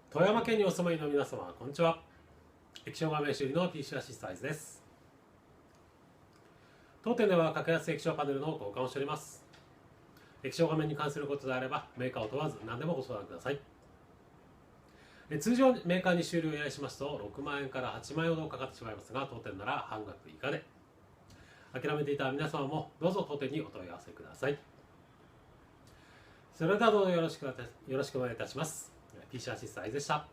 富山県にお住まいの皆様、こんにちは。液晶画面修理の PC アシスタイズです。当店では格安液晶パネルの交換をしております。液晶画面に関することであればメーカーを問わず何でもご相談ください。通常メーカーに修理を依頼しますと6万円から8万円ほどかかってしまいますが、当店なら半額以下で。諦めていた皆様もどうぞ当店にお問い合わせください。それではどうぞよろしくお願いいたします。PC アシスタイズでした。